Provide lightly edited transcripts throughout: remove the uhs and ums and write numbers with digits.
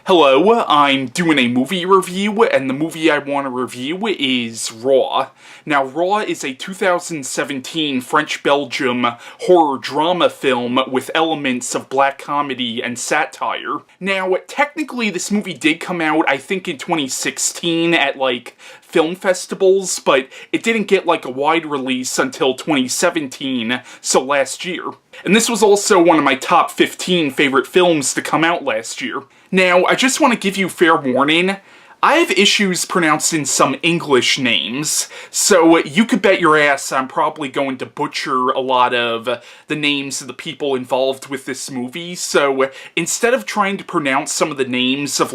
Hello, I'm doing a movie review, and the movie I want to review is Raw. Now, Raw is a 2017 French-Belgian horror drama film with elements of black comedy and satire. Now, technically this movie did come out, I think, in 2016 at, film festivals, but it didn't get, a wide release until 2017, so last year. And this was also one of my top 15 favorite films to come out last year. Now, I just want to give you fair warning. I have issues pronouncing some English names, so you could bet your ass I'm probably going to butcher a lot of the names of the people involved with this movie, so instead of trying to pronounce some of the names of,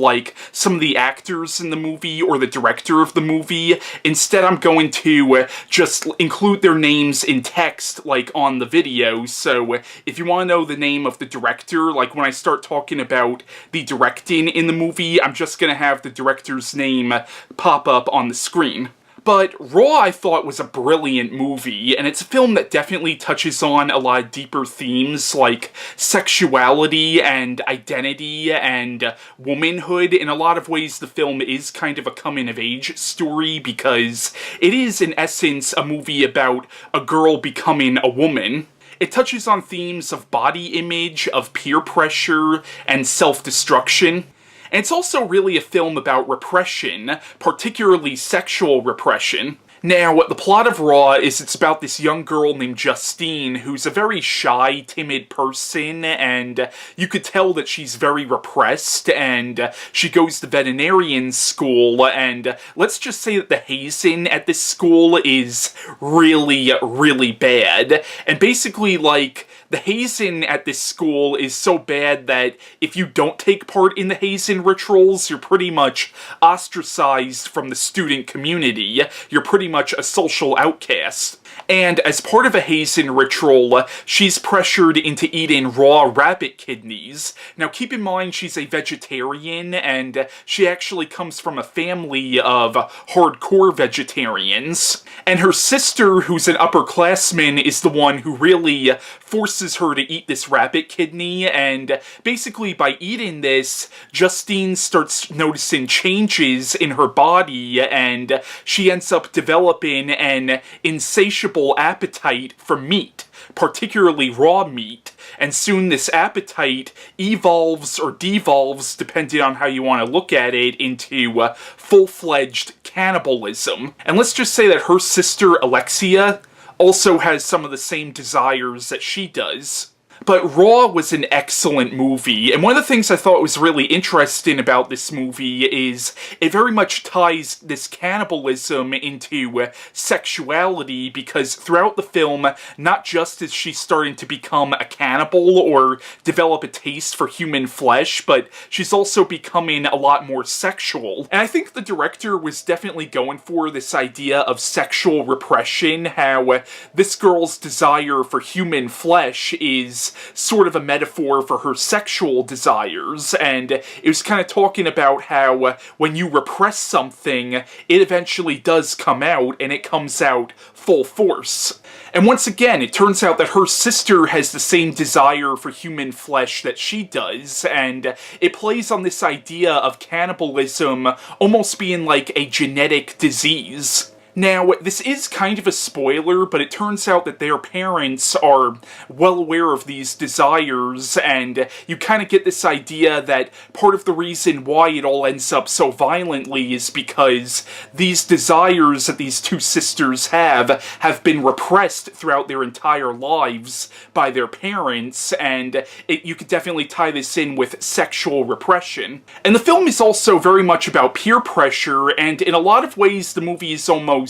some of the actors in the movie or the director of the movie, instead I'm going to just include their names in text, on the video, so if you want to know the name of the director, when I start talking about the directing in the movie, I'm just going to have the director's name pop up on the screen. But Raw, I thought, was a brilliant movie, and it's a film that definitely touches on a lot of deeper themes like sexuality and identity and womanhood. In a lot of ways, the film is kind of a coming-of-age story because it is, in essence, a movie about a girl becoming a woman. It touches on themes of body image, of peer pressure, and self-destruction. And it's also really a film about repression, particularly sexual repression. Now, the plot of Raw is it's about this young girl named Justine who's a very shy, timid person, and you could tell that she's very repressed, and she goes to veterinarian school, and let's just say that the hazing at this school is really, really bad. And basically, the hazing at this school is so bad that if you don't take part in the hazing rituals, you're pretty much ostracized from the student community. You're pretty much a social outcast. And as part of a hazing ritual, she's pressured into eating raw rabbit kidneys. Now keep in mind she's a vegetarian, and she actually comes from a family of hardcore vegetarians. And her sister, who's an upperclassman, is the one who really forces her to eat this rabbit kidney, and basically by eating this, Justine starts noticing changes in her body, and she ends up developing an insatiable appetite for meat, particularly raw meat, and soon this appetite evolves or devolves, depending on how you want to look at it, into full-fledged cannibalism. And let's just say that her sister, Alexia, also has some of the same desires that she does. But Raw was an excellent movie, and one of the things I thought was really interesting about this movie is it very much ties this cannibalism into sexuality, because throughout the film, not just is she starting to become a cannibal or develop a taste for human flesh, but she's also becoming a lot more sexual. And I think the director was definitely going for this idea of sexual repression, how this girl's desire for human flesh is sort of a metaphor for her sexual desires, and it was kind of talking about how when you repress something, it eventually does come out, and it comes out full force. And once again, it turns out that her sister has the same desire for human flesh that she does, and it plays on this idea of cannibalism almost being like a genetic disease. Now, this is kind of a spoiler, but it turns out that their parents are well aware of these desires, and you kind of get this idea that part of the reason why it all ends up so violently is because these desires that these two sisters have been repressed throughout their entire lives by their parents, and you could definitely tie this in with sexual repression. And the film is also very much about peer pressure, and in a lot of ways the movie is almost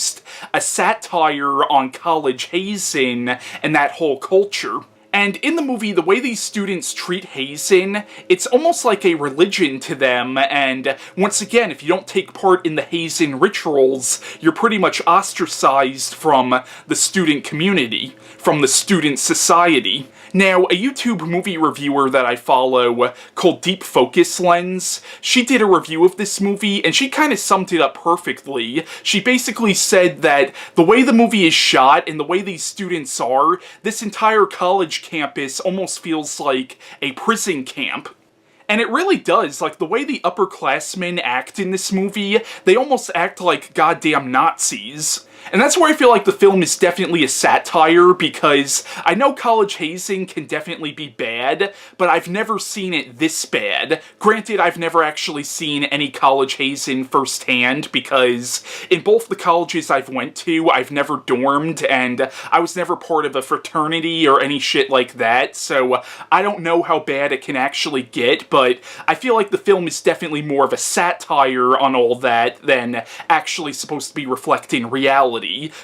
a satire on college hazing and that whole culture. And in the movie, the way these students treat hazing, it's almost like a religion to them, and once again, if you don't take part in the hazing rituals, you're pretty much ostracized from the student community, from the student society. Now, a YouTube movie reviewer that I follow called Deep Focus Lens, she did a review of this movie, and she kind of summed it up perfectly. She basically said that the way the movie is shot and the way these students are, this entire college campus almost feels like a prison camp. And it really does, like, the way the upperclassmen act in this movie, they almost act like goddamn Nazis. And that's where I feel like the film is definitely a satire, because I know college hazing can definitely be bad, but I've never seen it this bad. Granted, I've never actually seen any college hazing firsthand, because in both the colleges I've went to, I've never dormed, and I was never part of a fraternity or any shit like that, so I don't know how bad it can actually get, but I feel like the film is definitely more of a satire on all that than actually supposed to be reflecting reality.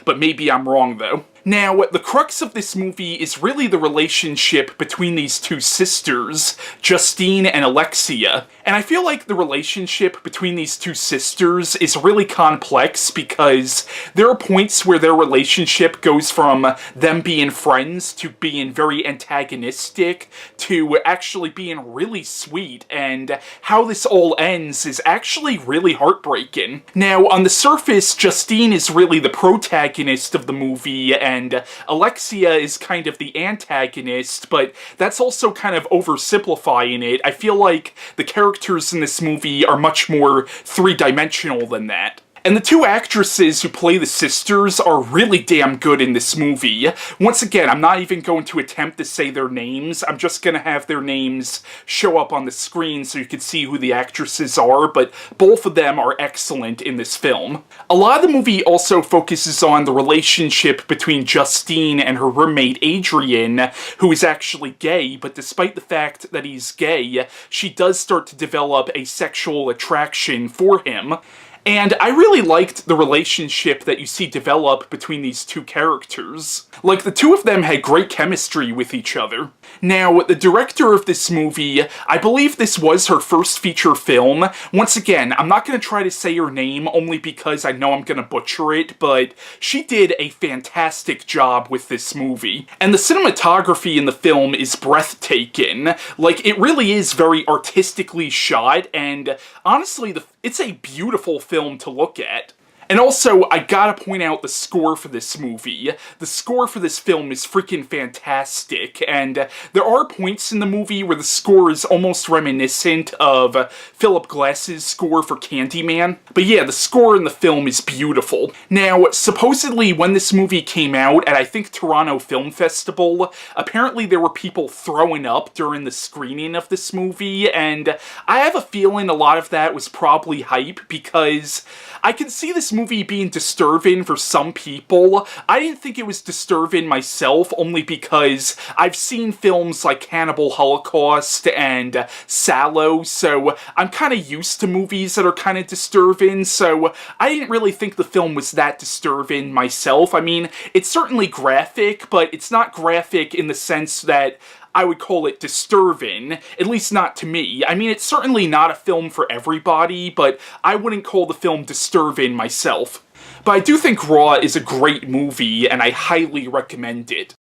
But maybe I'm wrong, though. Now, the crux of this movie is really the relationship between these two sisters, Justine and Alexia. And I feel like the relationship between these two sisters is really complex, because there are points where their relationship goes from them being friends to being very antagonistic to actually being really sweet, and how this all ends is actually really heartbreaking. Now, on the surface, Justine is really the protagonist of the movie, and Alexia is kind of the antagonist, but that's also kind of oversimplifying it. I feel like the characters in this movie are much more three-dimensional than that. And the two actresses who play the sisters are really damn good in this movie. Once again, I'm not even going to attempt to say their names. I'm just going to have their names show up on the screen so you can see who the actresses are, but both of them are excellent in this film. A lot of the movie also focuses on the relationship between Justine and her roommate Adrian, who is actually gay, but despite the fact that he's gay, she does start to develop a sexual attraction for him. And I really liked the relationship that you see develop between these two characters. Like, the two of them had great chemistry with each other. Now, the director of this movie, I believe this was her first feature film. Once again, I'm not going to try to say her name only because I know I'm going to butcher it, but she did a fantastic job with this movie. And the cinematography in the film is breathtaking. Like, it really is very artistically shot, and honestly, it's a beautiful film to look at. And also, I gotta point out the score for this movie. The score for this film is freaking fantastic, and there are points in the movie where the score is almost reminiscent of Philip Glass's score for Candyman. But yeah, the score in the film is beautiful. Now, supposedly when this movie came out at, I think, Toronto Film Festival, apparently there were people throwing up during the screening of this movie, and I have a feeling a lot of that was probably hype, because I can see this movie being disturbing for some people. I didn't think it was disturbing myself, only because I've seen films like Cannibal Holocaust and Sallow, so I'm kind of used to movies that are kind of disturbing, so I didn't really think the film was that disturbing myself. I mean, it's certainly graphic, but it's not graphic in the sense that I would call it disturbing, at least not to me. I mean, it's certainly not a film for everybody, but I wouldn't call the film disturbing myself. But I do think Raw is a great movie, and I highly recommend it.